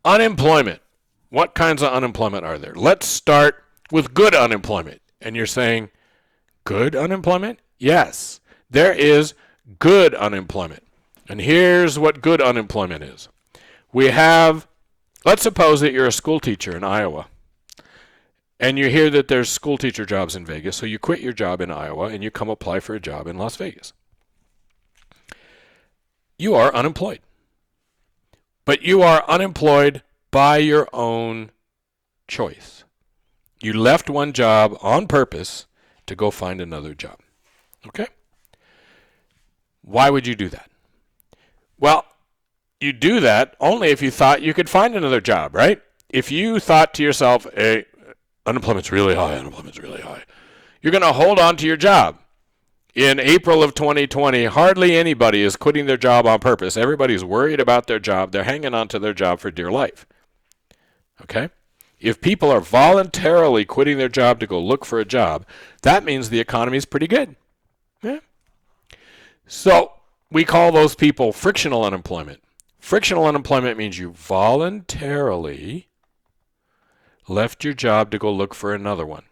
Unemployment. What kinds of unemployment are there? Let's start with good unemployment. And you're saying, good unemployment? Yes, there is good unemployment. And here's what good unemployment is. Let's suppose that you're a school teacher in Iowa, and you hear that there's school teacher jobs in Vegas, so you quit your job in Iowa and you come apply for a job in Las Vegas. You are unemployed. But you are unemployed by your own choice. You left one job on purpose to go find another job. Okay? Why would you do that? Well, you do that only if you thought you could find another job, right? If you thought to yourself, hey, unemployment's really high, you're going to hold on to your job. In April of 2020, hardly anybody is quitting their job on purpose. Everybody's worried about their job. They're hanging on to their job for dear life. Okay? If people are voluntarily quitting their job to go look for a job, that means the economy is pretty good. Yeah? So we call those people frictional unemployment. Frictional unemployment means you voluntarily left your job to go look for another one.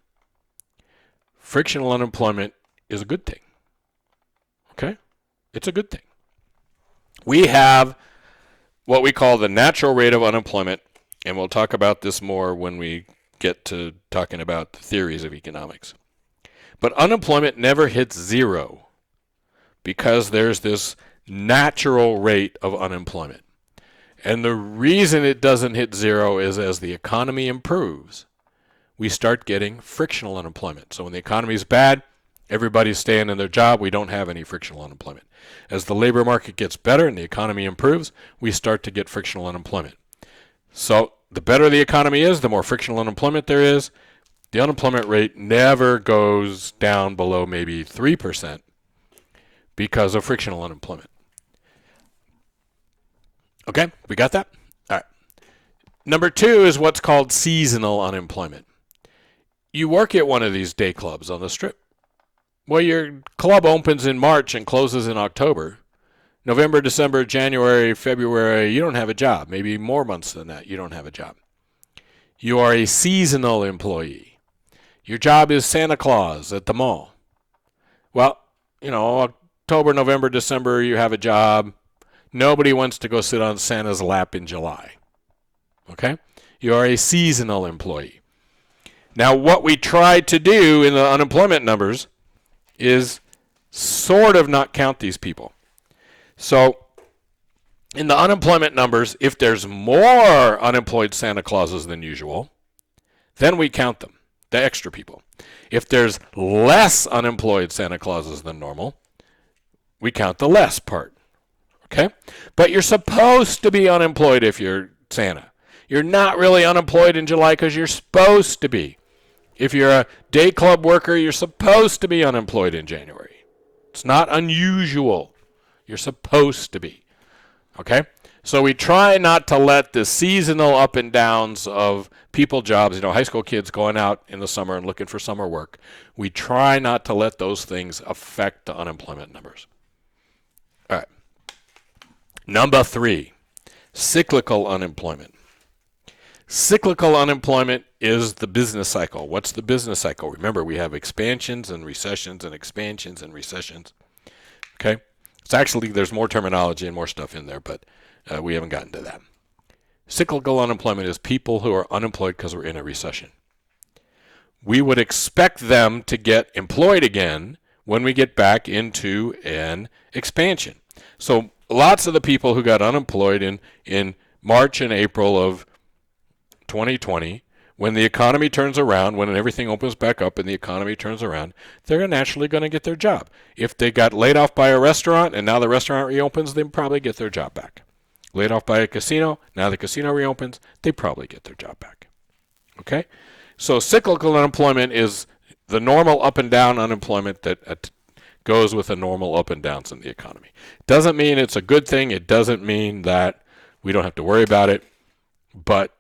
Frictional unemployment is a good thing. Okay? It's a good thing. We have what we call the natural rate of unemployment, and we'll talk about this more when we get to talking about the theories of economics. But unemployment never hits zero because there's this natural rate of unemployment. And the reason it doesn't hit zero is as the economy improves, we start getting frictional unemployment. So when the economy is bad, everybody's staying in their job. We don't have any frictional unemployment. As the labor market gets better and the economy improves, we start to get frictional unemployment. So the better the economy is, the more frictional unemployment there is. The unemployment rate never goes down below maybe 3% because of frictional unemployment. Okay, we got that? All right. Number 2 is what's called seasonal unemployment. You work at one of these day clubs on the Strip. Well, your club opens in March and closes in October. November, December, January, February, you don't have a job. Maybe more months than that, you don't have a job. You are a seasonal employee. Your job is Santa Claus at the mall. Well, October, November, December, you have a job. Nobody wants to go sit on Santa's lap in July. Okay? You are a seasonal employee. Now, what we tried to do in the unemployment numbers is sort of not count these people. So, in the unemployment numbers, if there's more unemployed Santa Clauses than usual, then we count them, the extra people. If there's less unemployed Santa Clauses than normal, we count the less part. Okay? But you're supposed to be unemployed if you're Santa. You're not really unemployed in July because you're supposed to be. If you're a day club worker, you're supposed to be unemployed in January. It's not unusual. You're supposed to be. Okay? So we try not to let the seasonal up and downs of people jobs, high school kids going out in the summer and looking for summer work. We try not to let those things affect the unemployment numbers. All right. Number 3, cyclical unemployment. Cyclical unemployment is the business cycle. What's the business cycle? Remember, we have expansions and recessions and expansions and recessions. Okay? It's actually, there's more terminology and more stuff in there, but we haven't gotten to that. Cyclical unemployment is people who are unemployed because we're in a recession. We would expect them to get employed again when we get back into an expansion. So lots of the people who got unemployed in March and April of 2020, when the economy turns around, when everything opens back up and the economy turns around, they're naturally going to get their job. If they got laid off by a restaurant and now the restaurant reopens, they probably get their job back. Laid off by a casino, now the casino reopens, they probably get their job back. Okay? So cyclical unemployment is the normal up and down unemployment that goes with the normal up and downs in the economy. Doesn't mean it's a good thing. It doesn't mean that we don't have to worry about it, but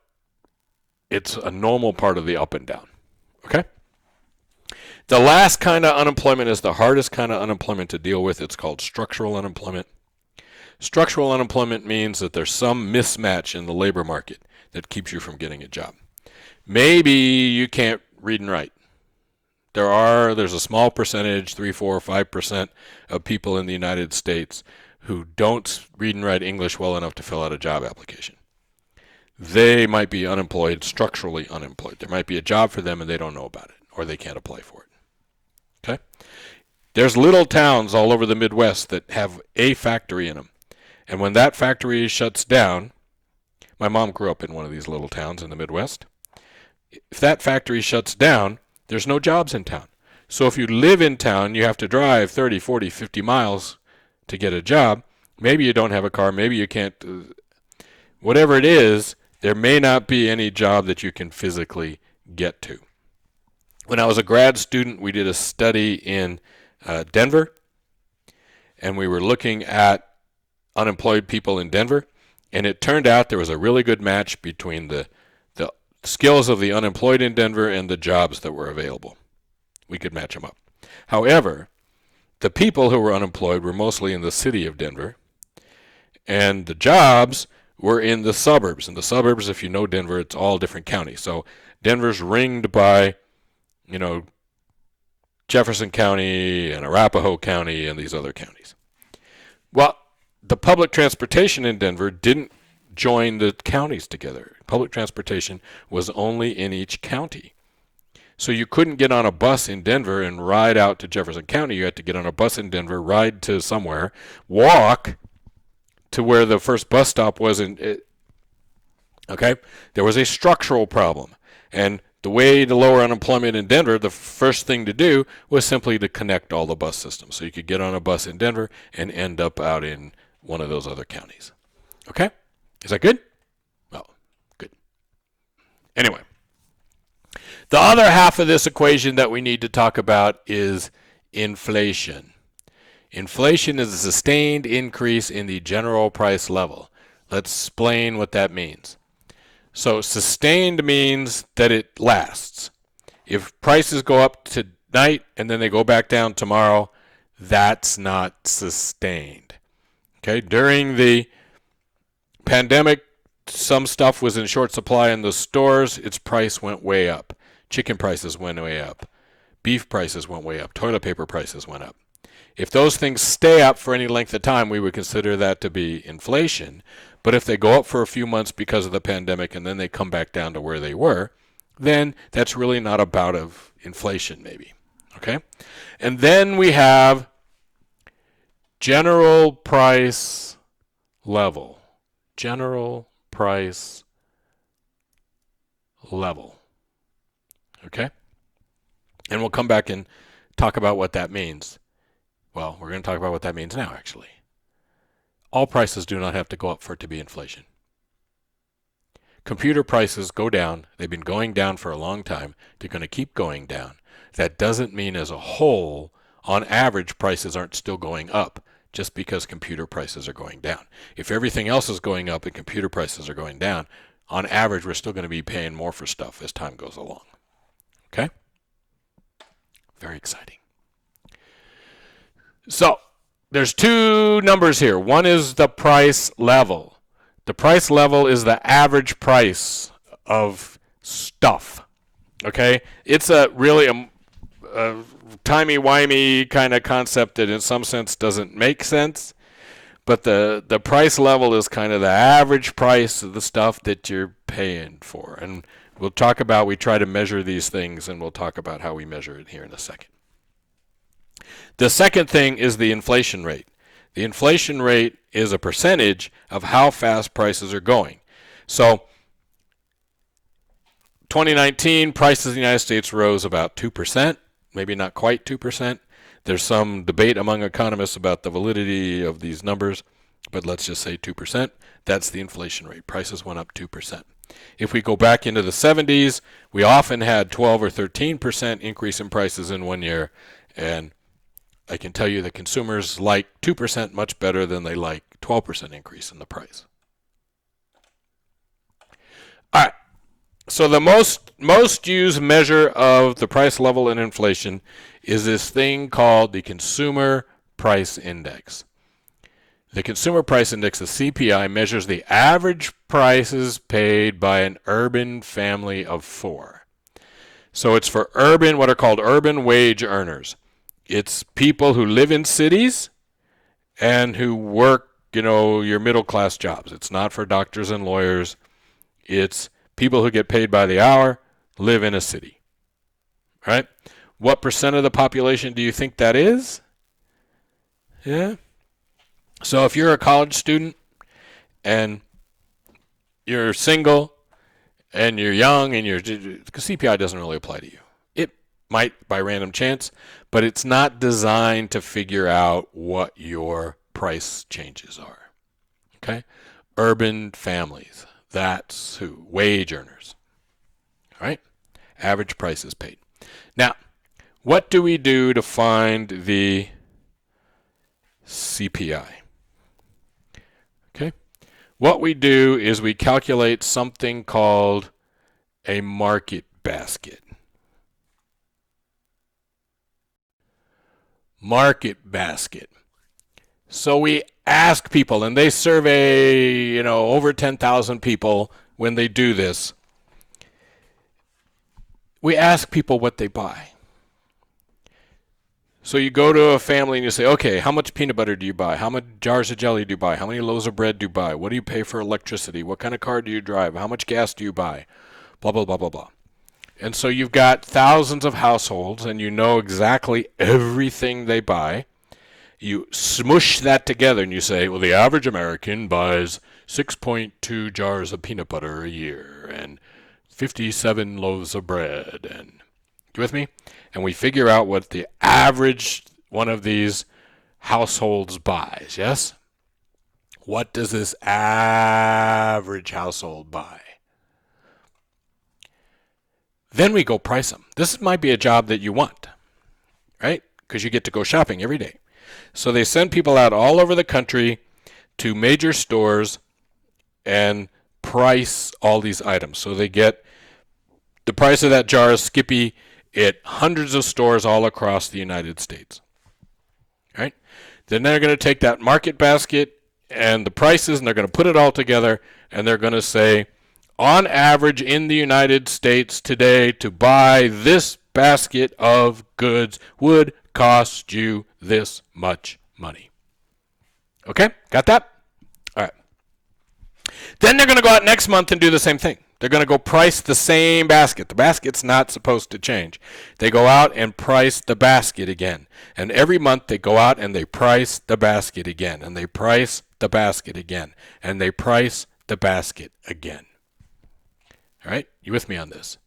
it's a normal part of the up and down. Okay? The last kind of unemployment is the hardest kind of unemployment to deal with. It's called structural unemployment. Structural unemployment means that there's some mismatch in the labor market. that keeps you from getting a job. Maybe you can't read and write. There's a small percentage, 3, 4, 5% of people in the United States who don't read and write English well enough to fill out a job application. They might be unemployed, structurally unemployed. There might be a job for them and they don't know about it, or they can't apply for it. Okay? There's little towns all over the Midwest that have a factory in them. And when that factory shuts down, my mom grew up in one of these little towns in the Midwest. If that factory shuts down, there's no jobs in town. So if you live in town, you have to drive 30, 40, 50 miles to get a job. Maybe you don't have a car. Maybe you can't. Whatever it is, there may not be any job that you can physically get to. When I was a grad student, we did a study in Denver, and we were looking at unemployed people in Denver, and it turned out there was a really good match between the skills of the unemployed in Denver and the jobs that were available. We could match them up. However, the people who were unemployed were mostly in the city of Denver, and the jobs were in the suburbs. In the suburbs, if you know Denver, it's all different counties. So Denver's ringed by, Jefferson County and Arapahoe County and these other counties. Well, the public transportation in Denver didn't join the counties together. Public transportation was only in each county. So you couldn't get on a bus in Denver and ride out to Jefferson County. You had to get on a bus in Denver, ride to somewhere, walk to where the first bus stop was. Okay? There was a structural problem. And the way to lower unemployment in Denver, the first thing to do was simply to connect all the bus systems. So you could get on a bus in Denver and end up out in one of those other counties. Okay? Is that good? Well, good. Anyway, the other half of this equation that we need to talk about is inflation. Inflation is a sustained increase in the general price level. Let's explain what that means. So sustained means that it lasts. If prices go up tonight and then they go back down tomorrow, that's not sustained. Okay, during the pandemic, some stuff was in short supply in the stores. Its price went way up. Chicken prices went way up. Beef prices went way up. Toilet paper prices went up. If those things stay up for any length of time, we would consider that to be inflation. But if they go up for a few months because of the pandemic and then they come back down to where they were, then that's really not a bout of inflation maybe. Okay? And then we have general price level. General price level. Okay? And we'll come back and talk about what that means. Well, we're going to talk about what that means now, actually. All prices do not have to go up for it to be inflation. Computer prices go down. They've been going down for a long time. They're going to keep going down. That doesn't mean as a whole, on average, prices aren't still going up just because computer prices are going down. If everything else is going up and computer prices are going down, on average, we're still going to be paying more for stuff as time goes along. Okay? Very exciting. So, there's two numbers here. One is the price level. The price level is the average price of stuff. Okay? It's a really a timey-wimey kind of concept that in some sense doesn't make sense. But the price level is kind of the average price of the stuff that you're paying for. And we'll talk about, we try to measure these things, and we'll talk about how we measure it here in a second. The second thing is the inflation rate. The inflation rate is a percentage of how fast prices are going. So 2019, prices in the United States rose about 2%, maybe not quite 2%. There's some debate among economists about the validity of these numbers, but let's just say 2%. That's the inflation rate. Prices went up 2%. If we go back into the 70s, we often had 12 or 13% increase in prices in 1 year, and I can tell you that consumers like 2% much better than they like 12% increase in the price. All right. So the most used measure of the price level and inflation is this thing called the Consumer Price Index. The Consumer Price Index, the CPI, measures the average prices paid by an urban family of 4. So it's for urban, what are called urban wage earners. It's people who live in cities and who work, your middle class jobs. It's not for doctors and lawyers. It's people who get paid by the hour, live in a city. All right? What percent of the population do you think that is? Yeah. So if you're a college student and you're single and you're young and CPI doesn't really apply to you. It might by random chance, but it's not designed to figure out what your price changes are. Okay? Urban families, that's who? Wage earners. All right? Average prices paid. Now, what do we do to find the CPI? Okay? What we do is we calculate something called a market basket. Market basket. So we ask people, and they survey, over 10,000 people when they do this. We ask people what they buy. So you go to a family and you say, okay, how much peanut butter do you buy? How many jars of jelly do you buy? How many loaves of bread do you buy? What do you pay for electricity? What kind of car do you drive? How much gas do you buy? Blah, blah, blah, blah, blah. And so you've got thousands of households and you know exactly everything they buy. You smush that together and you say, well, the average American buys 6.2 jars of peanut butter a year and 57 loaves of bread. And you with me? And we figure out what the average one of these households buys, yes? What does this average household buy? Then we go price them. This might be a job that you want, right? Because you get to go shopping every day. So they send people out all over the country to major stores and price all these items. So they get the price of that jar of Skippy at hundreds of stores all across the United States. Right? Then they're going to take that market basket and the prices and they're going to put it all together and they're going to say, on average in the United States today, to buy this basket of goods would cost you this much money. Okay? Got that? All right. Then they're going to go out next month and do the same thing. They're going to go price the same basket. The basket's not supposed to change. They go out and price the basket again. And every month they go out and they price the basket again. And they price the basket again. And they price the basket again. All right? You with me on this?